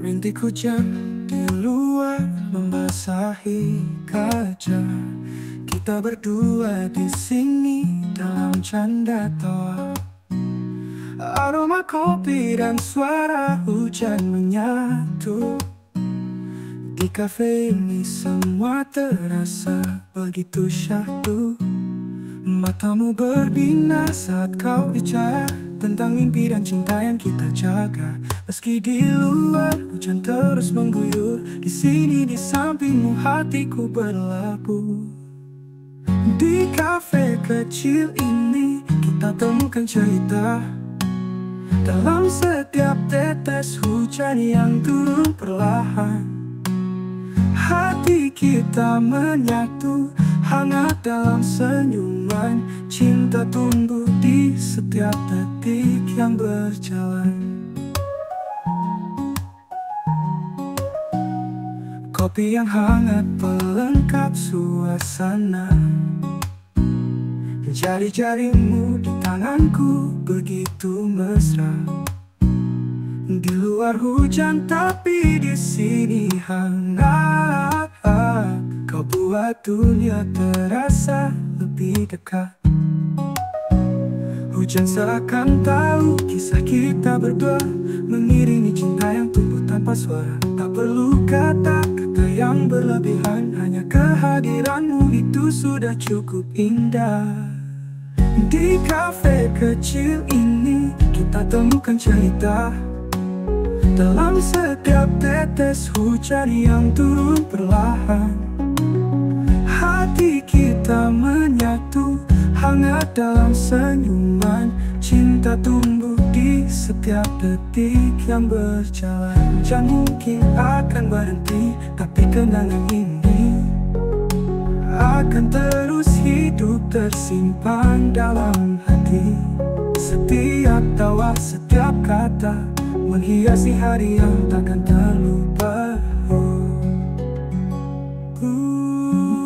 Rintik hujan di luar membasahi kaca. Kita berdua di sini dalam canda tawa. Aroma kopi dan suara hujan menyatu. Di kafe ini semua terasa begitu syahdu. Matamu berbinar saat kau bicara tentang mimpi dan cinta yang kita jaga. Meski di luar hujan terus mengguyur, di sini di sampingmu hatiku berlabuh. Di kafe kecil ini kita temukan cerita. Dalam setiap tetes hujan yang turun perlahan, hati kita menyatu, hangat dalam senyuman. Cinta tumbuh di setiap detik yang berjalan. Kopi yang hangat pelengkap suasana. Jari-jarimu di tanganku begitu mesra. Di luar hujan tapi di sini hangat. Kau buat dunia terasa lebih dekat. Hujan seakan tahu kisah kita berdua, mengiringi cinta yang tumbuh tanpa suara. Tak perlu kata-kata yang berlebihan, hanya kehadiranmu itu sudah cukup indah. Di kafe kecil ini kita temukan cerita. Dalam setiap tetes hujan yang turun perlahan, hati kita menyatu, hangat dalam senyuman. Cinta tumbuh di setiap detik yang berjalan. Hujan mungkin akan berhenti, tapi kenangan ini akan terus hidup tersimpan dalam hati. Setiap tawa, setiap kata menghiasi hari yang takkan terlupa.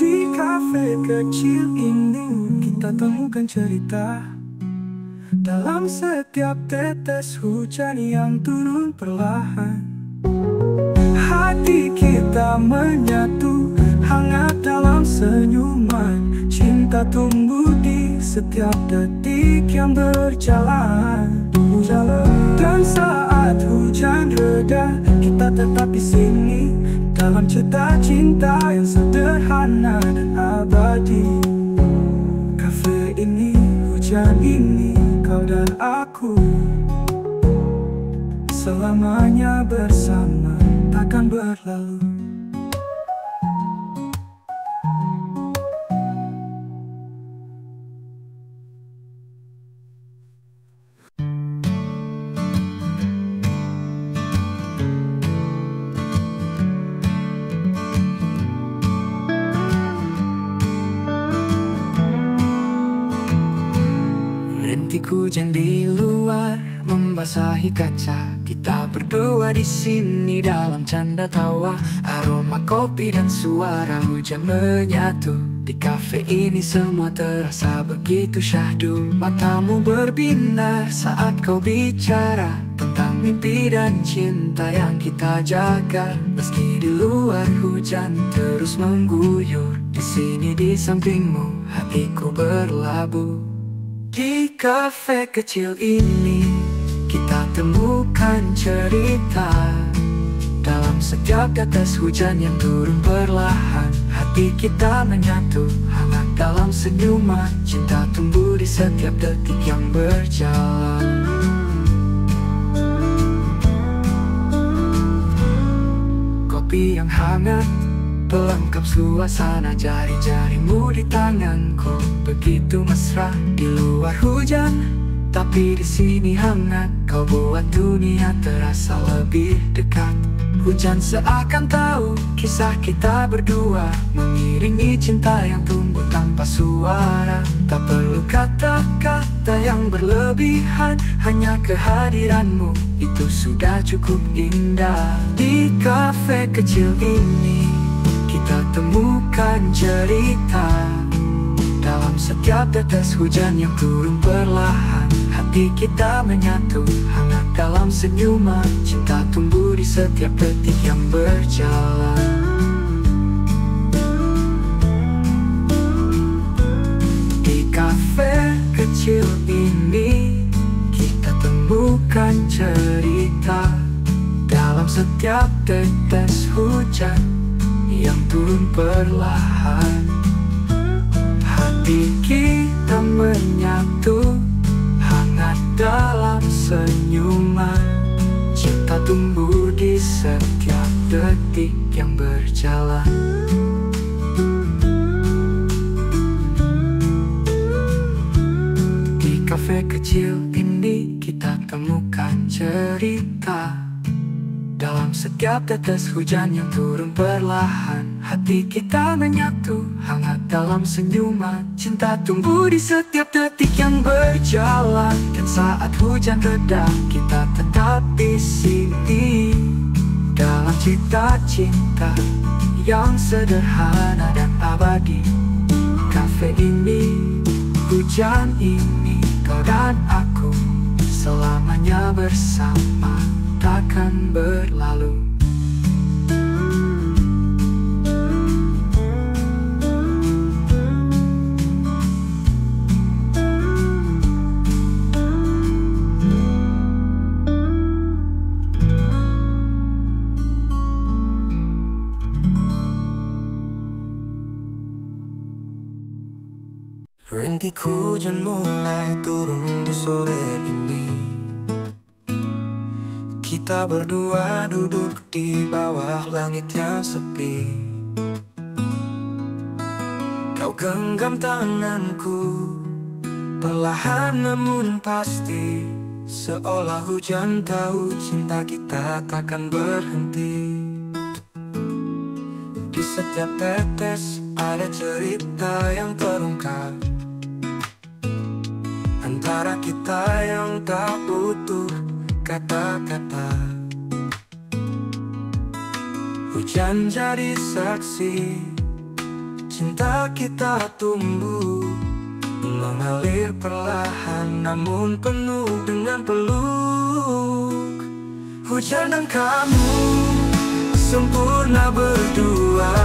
Di kafe kecil ini kita temukan cerita. Dalam setiap tetes hujan yang turun perlahan, hati kita menyatu, hangat dalam senyuman. Cinta tumbuh di setiap detik yang berjalan. Dan saat hujan reda, kita tetap di sini dalam cerita cinta yang sederhana dan abadi. Kafe ini, hujan ini, kau dan aku selamanya bersama, takkan berlalu. Rintik hujan di luar membasahi kaca. Kita berdua di sini dalam canda tawa. Aroma kopi dan suara hujan menyatu. Di kafe ini semua terasa begitu syahdu. Matamu berbinar saat kau bicara tentang mimpi dan cinta yang kita jaga. Meski di luar hujan terus mengguyur, di sini di sampingmu hatiku berlabuh. Di kafe kecil ini kita temukan cerita. Dalam setiap tetes hujan yang turun perlahan, hati kita menyatu, hangat dalam senyuman. Cinta tumbuh di setiap detik yang berjalan. Kopi yang hangat pelengkap suasana. Jari-jarimu di tanganku begitu mesra. Di luar hujan tapi di sini hangat. Kau buat dunia terasa lebih dekat. Hujan seakan tahu kisah kita berdua, mengiringi cinta yang tumbuh tanpa suara. Tak perlu kata-kata yang berlebihan, hanya kehadiranmu itu sudah cukup indah. Di kafe kecil ini kita temukan cerita. Dalam setiap tetes hujan yang turun perlahan, hati kita menyatu, hangat dalam senyuman. Cinta tumbuh di setiap detik yang berjalan. Di kafe kecil ini kita temukan cerita. Dalam setiap tetes hujan yang turun perlahan, hati kita menyatu, hangat dalam senyuman. Cinta tumbuh di setiap detik yang berjalan. Di kafe kecil ini kita temukan cerita. Dalam setiap tetes hujan yang turun perlahan, hati kita menyatu, hangat dalam senyuman. Cinta tumbuh di setiap detik yang berjalan. Dan saat hujan reda, kita tetap di sini. Dalam cita-cinta yang sederhana dan abadi. Kafe ini, hujan ini, kau dan aku selamanya bersama, takkan berlalu. Rintik hujan mulai turun di sore ini. Kita berdua duduk di bawah langit yang sepi. Kau genggam tanganku, perlahan namun pasti, seolah hujan tahu cinta kita takkan berhenti. Di setiap tetes ada cerita yang terungkap, antara kita yang tak butuh kata-kata. Hujan jadi saksi, cinta kita tumbuh, mengalir perlahan namun penuh dengan peluk. Hujan dan kamu sempurna berdua.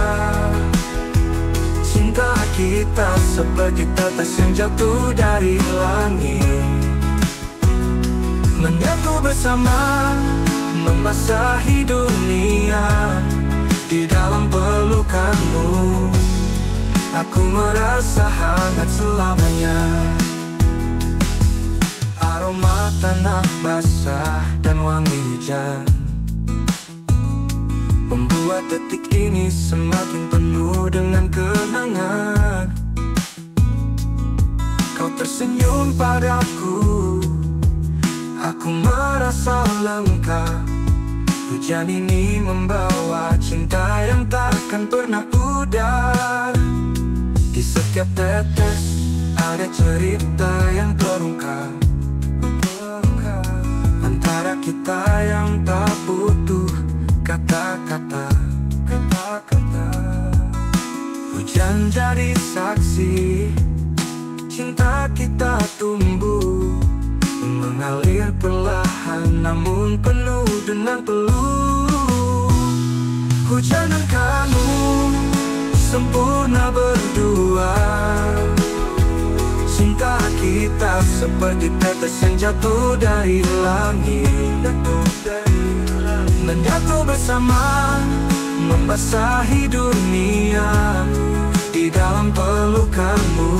Cinta kita seperti tetes yang jatuh dari langit, menyatu bersama, membasahi dunia. Di dalam pelukanmu, aku merasa hangat selamanya. Aroma tanah basah dan wangi hujan membuat detik ini semakin penuh dengan kenangan. Kau tersenyum padaku, aku merasa lengkap. Hujan ini membawa cinta yang takkan pernah pudar. Di setiap tetes ada cerita yang terungkap, antara kita yang tak butuh kata-kata. Hujan jadi saksi, cinta kita tumbuh, mengalir perlahan namun penuh dengan peluk. Hujan dan kamu sempurna berdua. Cinta kita seperti tetes yang jatuh dari langit, menyatu bersama, membasahi dunia. Di dalam pelukanmu,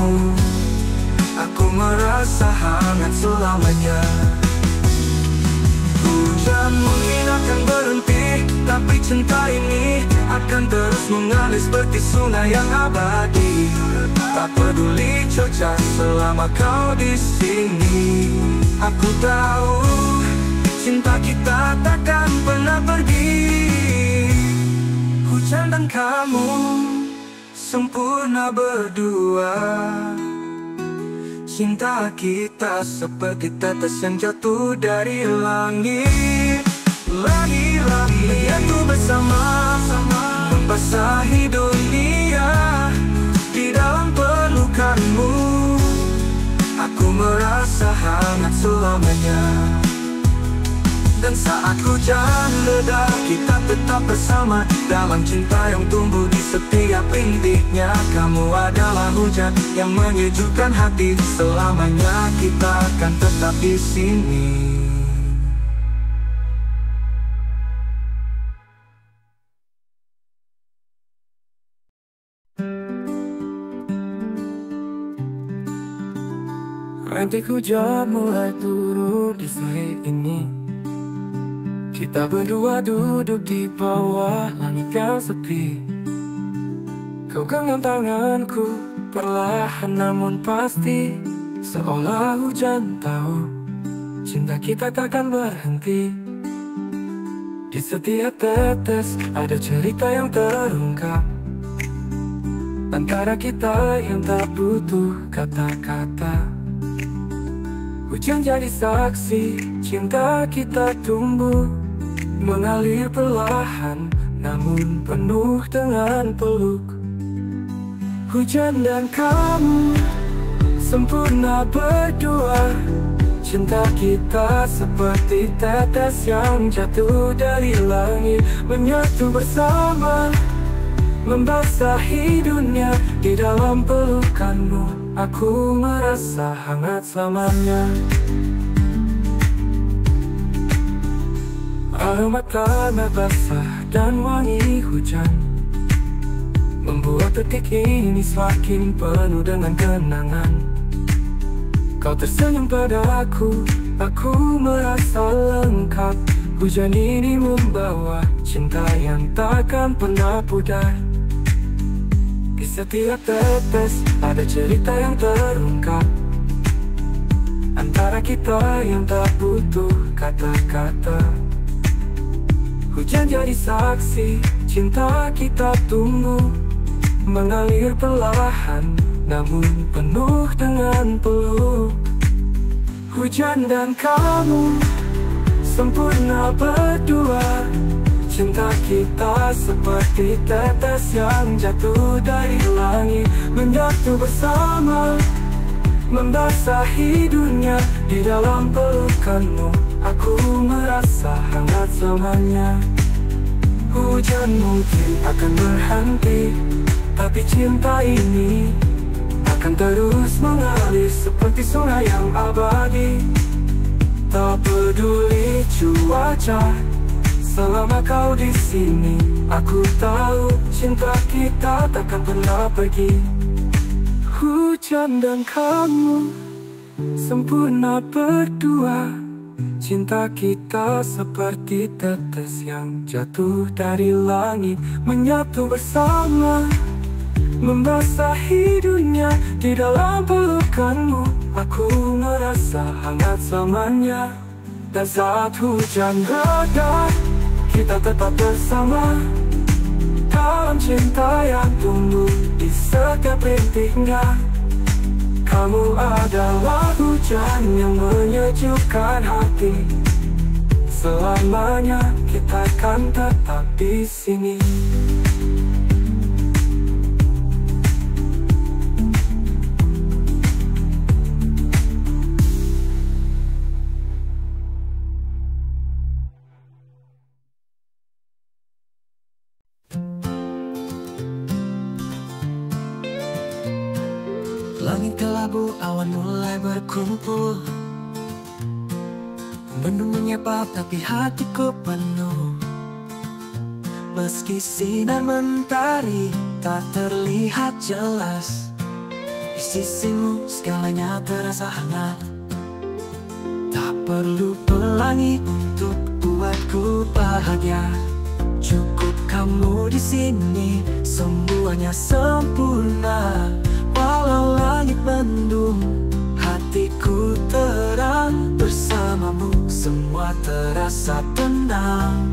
aku merasa hangat selamanya. Hujan mungkin akan berhenti, tapi cinta ini akan terus mengalir seperti sungai yang abadi. Tak peduli cuaca selama kau di sini. Aku tahu cinta kita takkan pernah pergi. Hujan dan kamu sempurna berdua. Cinta kita seperti tetes yang jatuh dari langit. Lagi-lagi menyatu bersama, membasahi dunia. Di dalam pelukanmu, aku merasa hangat selamanya. Dan saat hujan reda, kita tetap bersama dalam cinta yang tumbuh di setiap rintiknya. Kamu adalah hujan yang menyejukkan hati, selamanya kita akan tetap di sini. Rintik hujan mulai turun di sore ini. Kita berdua duduk di bawah langit yang sepi. Kau genggam tanganku perlahan namun pasti, seolah hujan tahu cinta kita takkan berhenti. Di setiap tetes ada cerita yang terungkap, antara kita yang tak butuh kata-kata. Hujan jadi saksi cinta kita tumbuh, mengalir perlahan namun penuh dengan peluk. Hujan dan kamu sempurna berdua, cinta kita seperti tetes yang jatuh dari langit, menyatu bersama, membasahi dunia di dalam pelukanmu. Aku merasa hangat selamanya. Aroma tanah basah dan wangi hujan membuat detik ini semakin penuh dengan kenangan. Kau tersenyum padaku, aku merasa lengkap. Hujan ini membawa cinta yang takkan pernah pudar. Di setiap tetes ada cerita yang terungkap, antara kita yang tak butuh kata-kata. Hujan jadi saksi cinta kita tumbuh, mengalir perlahan namun penuh dengan peluk. Hujan dan kamu sempurna berdua, cinta kita seperti tetes yang jatuh dari langit, menyatu bersama, membasahi dunia di dalam pelukanmu. Aku merasa hangat selamanya. Hujan mungkin akan berhenti, tapi cinta ini akan terus mengalir seperti sungai yang abadi. Tak peduli cuaca, selama kau di sini, aku tahu cinta kita takkan pernah pergi. Hujan dan kamu sempurna berdua, cinta kita seperti tetes yang jatuh dari langit, menyatu bersama, membasahi dunia di dalam pelukanmu. Aku merasa hangat selamanya. Dan saat hujan reda, kita tetap bersama dalam cinta yang tumbuh di setiap rintiknya. Kamu adalah hujan yang menyejukkan hati, selamanya kita akan tetap di sini. Langit kelabu, awan mulai berkumpul, mendung menyapa tapi hatiku penuh. Meski sinar mentari tak terlihat jelas, di sisimu segalanya terasa hangat. Tak perlu pelangi untuk buatku bahagia, cukup kamu di sini, semuanya sempurna. Walau langit mendung, hatiku terang, bersamamu semua terasa tenang.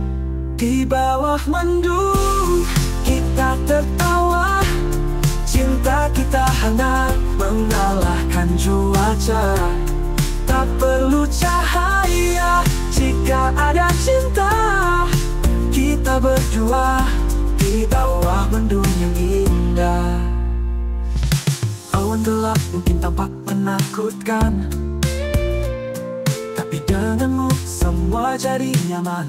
Di bawah mendung kita tertawa, cinta kita hangat mengalahkan cuaca. Tak perlu cahaya jika ada cinta, kita berdua di bawah mendung yang indah. Awan gelap mungkin tampak menakutkan, denganmu semua jadi nyaman.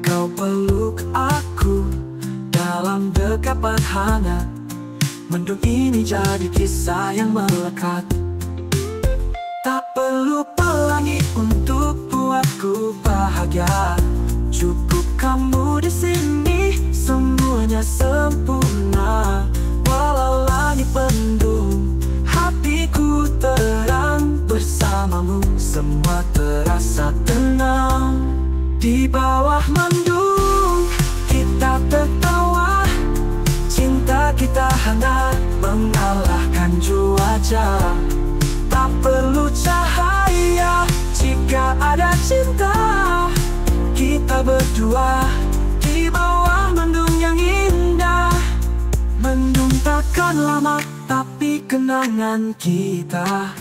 Kau peluk aku dalam dekapan hangat. Mendung ini jadi kisah yang melekat. Tak perlu pelangi untuk buatku bahagia. Cukup kamu di sini, semuanya sempurna. Walau langit mendung, hatiku terang. Bersamamu semua terasa tenang. Di bawah mendung kita tertawa. Cinta kita hangat mengalahkan cuaca. Tak perlu cahaya jika ada cinta. Kita berdua di bawah mendung yang indah. Mendung takkan lama, tapi kenangan kita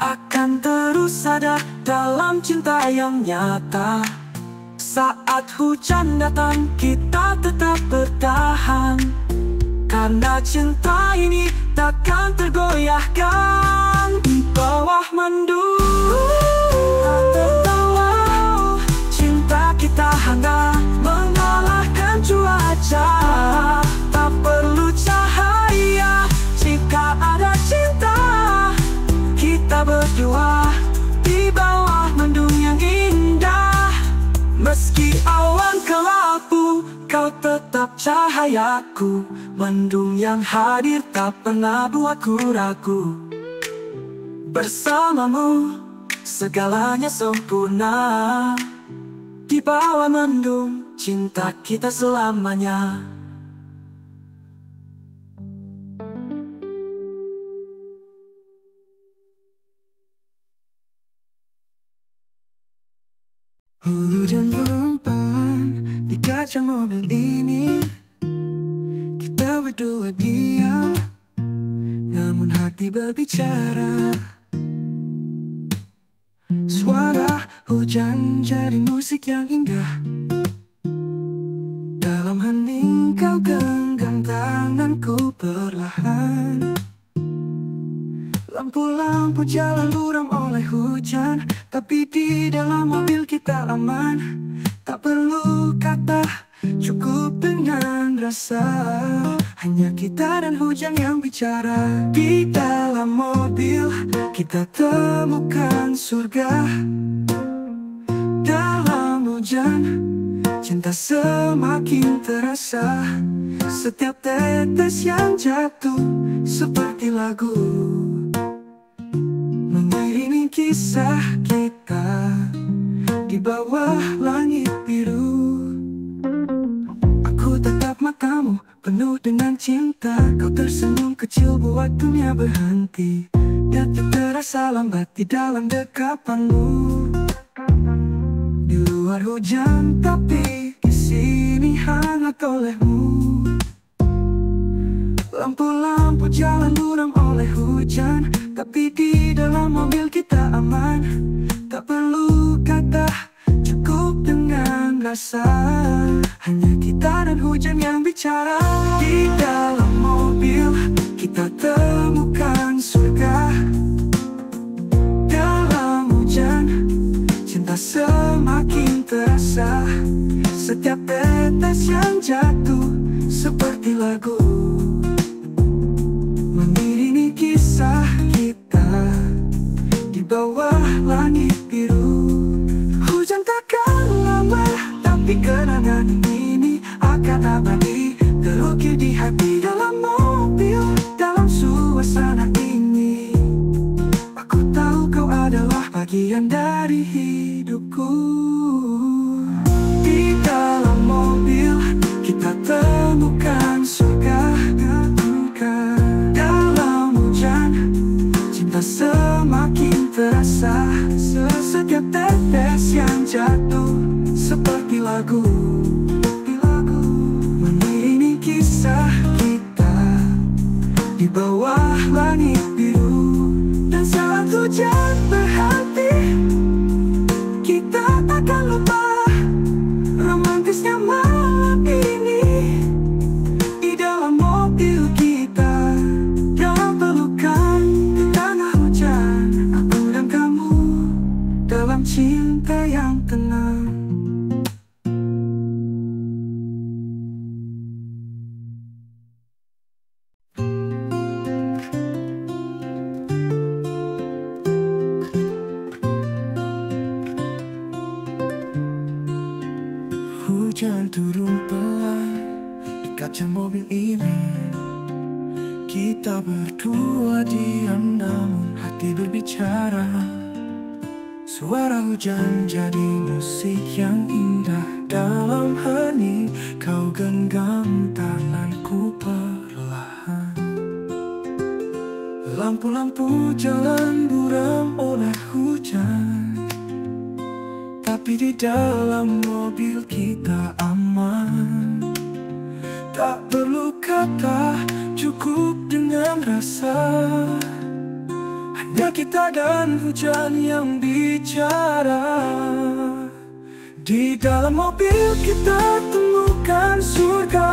akan terus ada dalam cinta yang nyata. Saat hujan datang kita tetap bertahan, karena cinta ini takkan tergoyahkan. Di bawah mendung kita tertawa. Cinta kita hangat mengalahkan cuaca. Tak perlu cahaya jika ada cinta. Kita berdua di bawah mendung yang indah. Meski awan kelabu, kau tetap cahayaku. Mendung yang hadir tak pernah buatku ragu. Bersamamu segalanya sempurna. Di bawah mendung cinta kita selamanya. Hujan berempan di kaca mobil ini. Kita berdua diam, namun hati berbicara. Suara hujan jadi musik yang indah. Dalam hening kau genggam tanganku perlahan. Lampu-lampu jalan buram oleh hujan, tapi di dalam mobil kita aman. Tak perlu kata, cukup dengan rasa. Hanya kita dan hujan yang bicara. Di dalam mobil kita temukan surga. Dalam hujan cinta semakin terasa. Setiap tetes yang jatuh seperti lagu, mengiringi kisah kita di bawah langit biru. Aku tatap matamu penuh dengan cinta. Kau tersenyum kecil buat dunia berhenti. Detik terasa lambat di dalam dekapanmu. Di luar hujan tapi di sini hangat olehmu. Lampu-lampu jalan buram oleh hujan, tapi di dalam mobil kita aman. Tak perlu kata, cukup dengan rasa. Hanya kita dan hujan yang bicara. Di dalam mobil kita temukan surga. Dalam hujan cinta semakin terasa. Setiap tetes yang jatuh seperti lagu, mengiringi kisah kita di bawah langit biru. Hujan takkan lama, tapi kenangan ini akan abadi. Terukir di hati dalam mobil, dalam suasana ini. Aku tahu kau adalah bagian dari hidupku. Di dalam mobil kita temukan surga. Dalam hujan cinta semakin terasa. Setiap tetes yang jatuh seperti lagu, mengiringi kisah kita di bawah langit biru. Dan saat hujan berhenti, kita takkan lupa romantisnya malam ini. Di dalam mobil kita, dalam pelukan di tengah hujan. Aku dan kamu mobil ini, kita berdua diam namun hati berbicara. Suara hujan jadi musik yang indah dalam hening. Kau genggam tanganku perlahan. Lampu-lampu jalan buram oleh hujan, tapi di dalam mobil kita aman. Tak perlu kata, cukup dengan rasa. Hanya kita dan hujan yang bicara. Di dalam mobil kita temukan surga.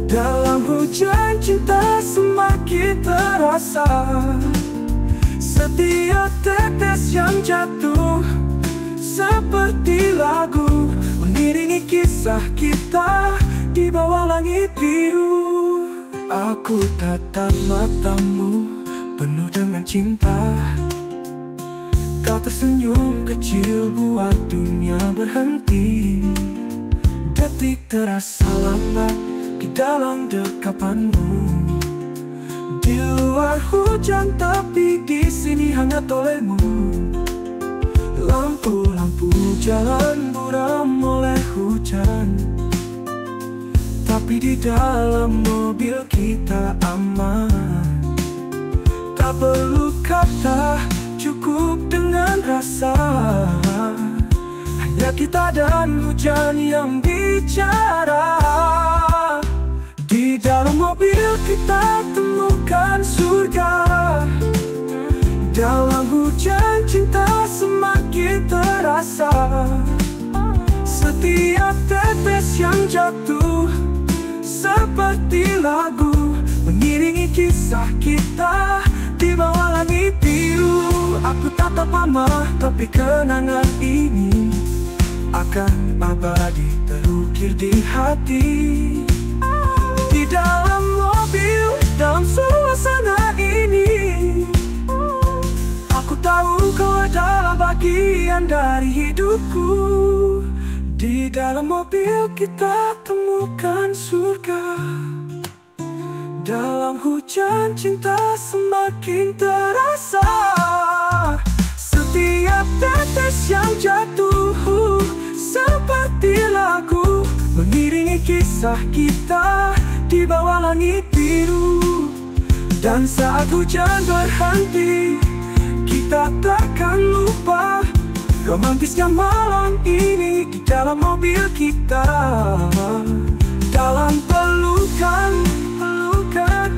Dalam hujan cinta semakin terasa. Setiap tetes yang jatuh seperti lagu, mengiringi kisah kita di bawah langit biru. Aku tatap matamu penuh dengan cinta. Kau tersenyum kecil buat dunia berhenti. Detik terasa lambat di dalam dekapanmu. Di luar hujan tapi di sini hangat olehmu. Lampu-lampu jalan buram oleh hujan, tapi di dalam mobil kita aman. Tak perlu kata, cukup dengan rasa. Hanya kita dan hujan yang bicara. Di dalam mobil kita temukan surga. Dalam hujan cinta semakin terasa. Setiap tetes yang jatuh seperti lagu, mengiringi kisah kita di bawah langit biru. Aku tatap mama, tapi kenangan ini akan abadi terukir di hati. Di dalam mobil, dalam suasana ini, aku tahu kau adalah bagian dari hidupku. Di dalam mobil kita temukan surga. Dalam hujan cinta semakin terasa. Setiap tetes yang jatuh seperti lagu, mengiringi kisah kita di bawah langit biru. Dan saat hujan berhenti, kita takkan lupa romantisnya malam ini di dalam mobil kita. Dalam pelukan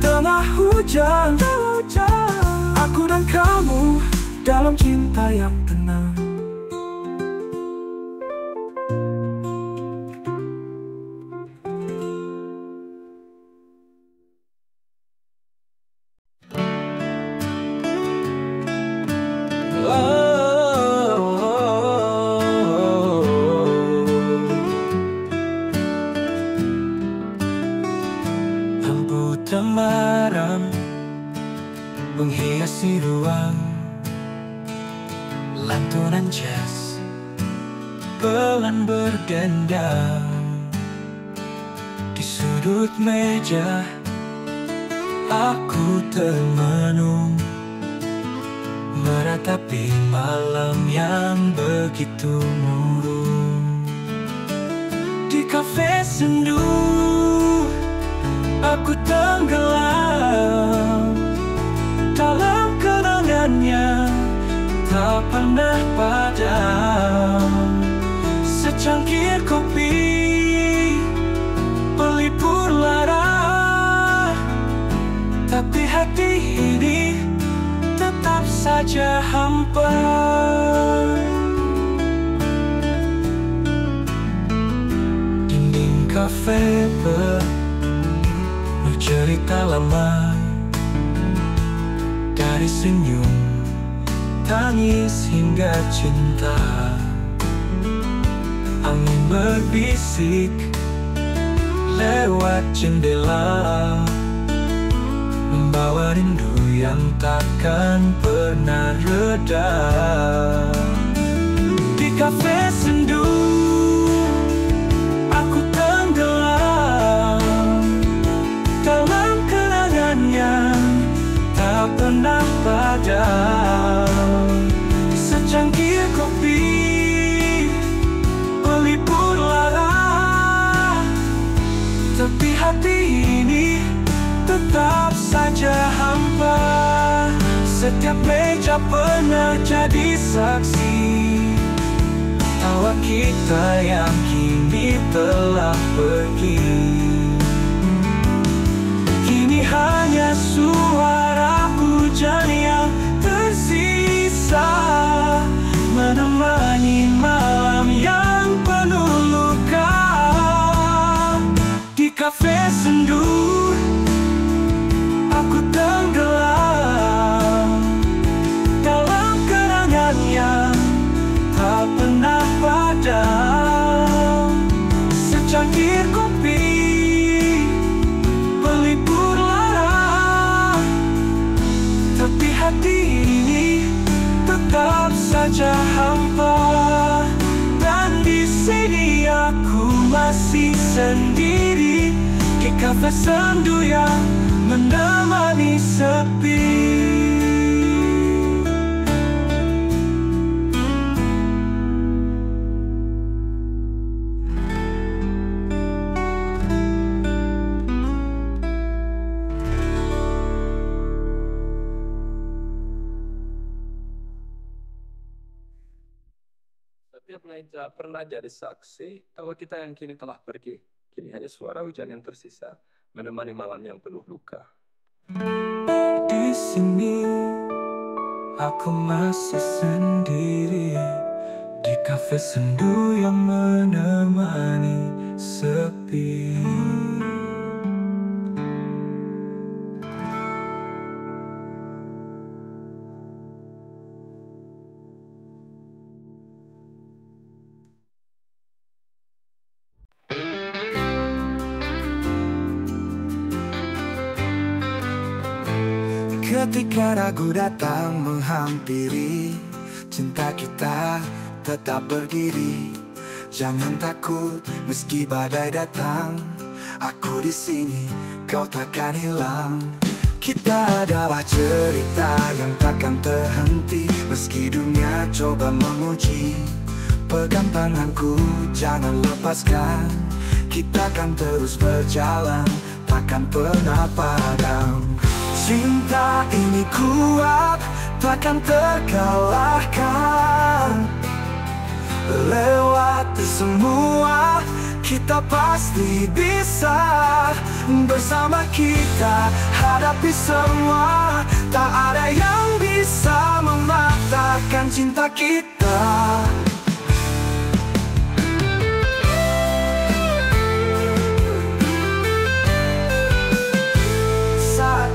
tengah hujan, aku dan kamu dalam cinta yang tenang. Temaram menghiasi ruang, lantunan jazz pelan berdendang. Di sudut meja aku termenung, meratapi malam yang begitu murung. Di kafe sendu aku tenggelam dalam kenangannya, tak pernah padam. Secangkir kopi pelipur lara, tapi hati ini tetap saja hampa. Dinding kafe cerita lama, dari senyum, tangis hingga cinta. Angin berbisik lewat jendela, membawa rindu yang takkan pernah reda. Di kafe sendu aku tenggelam hati ini tetap saja hampa. Setiap meja pernah jadi saksi tawa kita yang kini telah pergi. Kini hanya suara hujan yang tersisa menemani malam yang penuh luka. Di kafe sendu aku tenggelam dalam kenangan yang tak pernah padam. Secangkir kopi pelipur lara, tapi hati ini tetap saja hampa. Dan di sini aku masih sendiri di kafe sendu yang menemani sepi. Setiap meja pernah jadi saksi tawa kita yang kini telah pergi. Kini hanya suara hujan yang tersisa menemani malam yang penuh luka. Di sini aku masih sendiri di kafe sendu yang menemani sepi. Ketika ragu datang menghampiri, cinta kita tetap berdiri. Jangan takut meski badai datang, aku di sini, kau takkan hilang. Kita adalah cerita yang takkan terhenti, meski dunia coba menguji. Pegang tanganku, jangan lepaskan. Kita akan terus berjalan, takkan pernah padam. Cinta ini kuat, takkan terkalahkan. Lewati semua, kita pasti bisa. Bersama kita hadapi semua, tak ada yang bisa mematahkan cinta kita.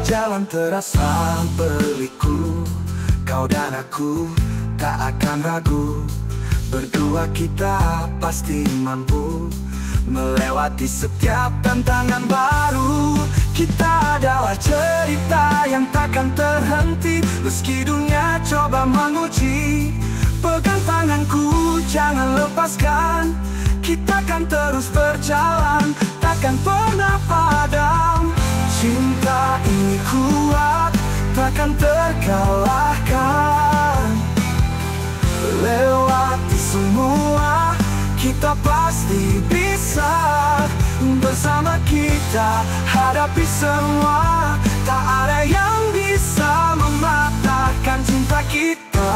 Jalan terasa berliku, kau dan aku tak akan ragu. Berdua kita pasti mampu melewati setiap tantangan baru. Kita adalah cerita yang takkan terhenti, meski dunia coba menguji. Pegang tanganku, jangan lepaskan. Kita akan terus berjalan, takkan pernah padam. Cinta ini kuat, takkan terkalahkan. Lewati semua, kita pasti bisa. Bersama kita hadapi semua, tak ada yang bisa mematahkan cinta kita.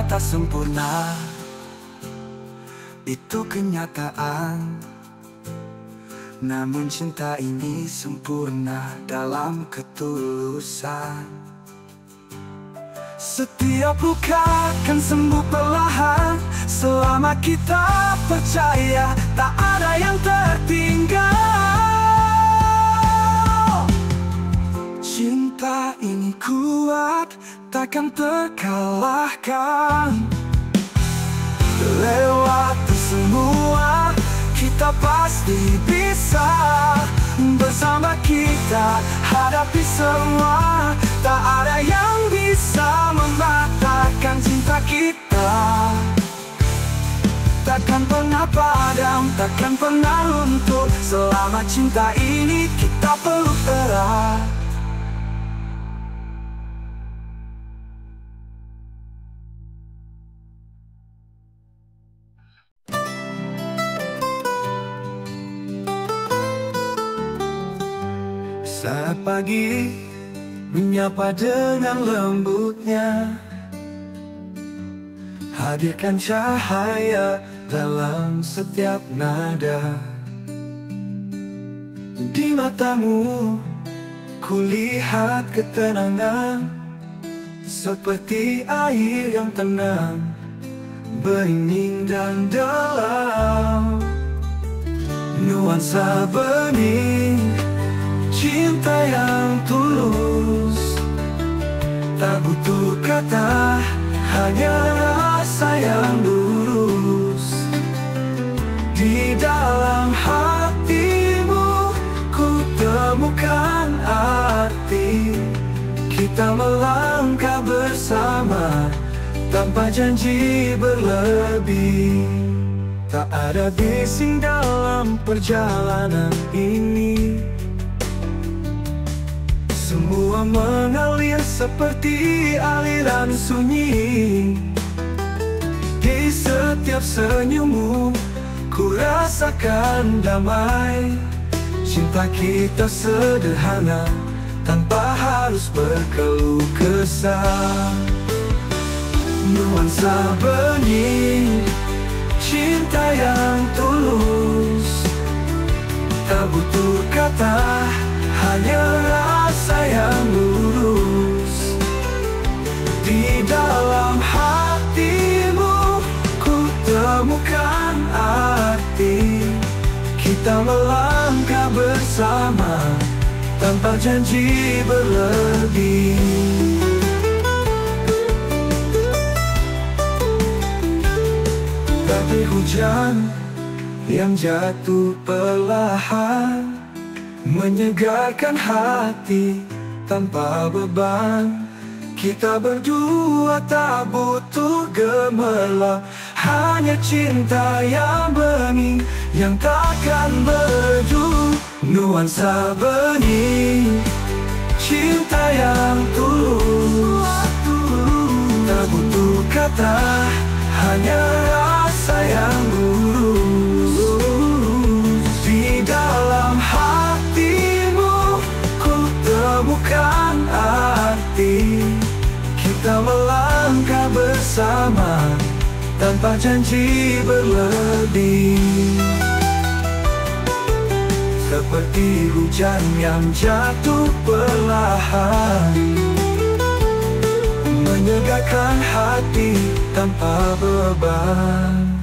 Tak sempurna, itu kenyataan. Namun cinta ini sempurna dalam ketulusan. Setiap luka akan sembuh perlahan, selama kita percaya tak ada yang tertinggal. Cinta ini kuat, takkan terkalahkan. Lewati semua, kita pasti bisa. Bersama kita hadapi semua, tak ada yang bisa mematahkan cinta kita. takkan pernah padam, takkan pernah runtuh. Selama cinta ini kita peluk erat. Saat pagi menyapa dengan lembutnya, hadirkan cahaya dalam setiap nada. Di matamu kulihat ketenangan, seperti air yang tenang, bening dan dalam. Nuansa bening, cinta yang tulus, tak butuh kata, hanya rasa yang lurus. Di dalam hatimu ku temukan arti, kita melangkah bersama tanpa janji berlebih. Tak ada bising dalam perjalanan ini, semua mengalir seperti aliran sunyi. Di setiap senyummu ku rasakan damai. Cinta kita sederhana, tanpa harus berkeluh kesah. Nuansa bening, cinta yang tulus, tak butuh kata, hanya rasa yang lurus. Di dalam hatimu ku temukan arti, kita melangkah bersama tanpa janji berlebih. Tapi hujan yang jatuh perlahan menyegarkan hati tanpa beban. Kita berdua tak butuh gemerlap, hanya cinta yang bening, yang takkan merdu. Nuansa bening, cinta yang tulus, tak butuh kata, hanya rasa yang lurus. Di dalam hatimu ku temukan arti, kita melangkah bersama tanpa janji berlebih. Seperti hujan yang jatuh perlahan, menyegarkan hati tanpa beban.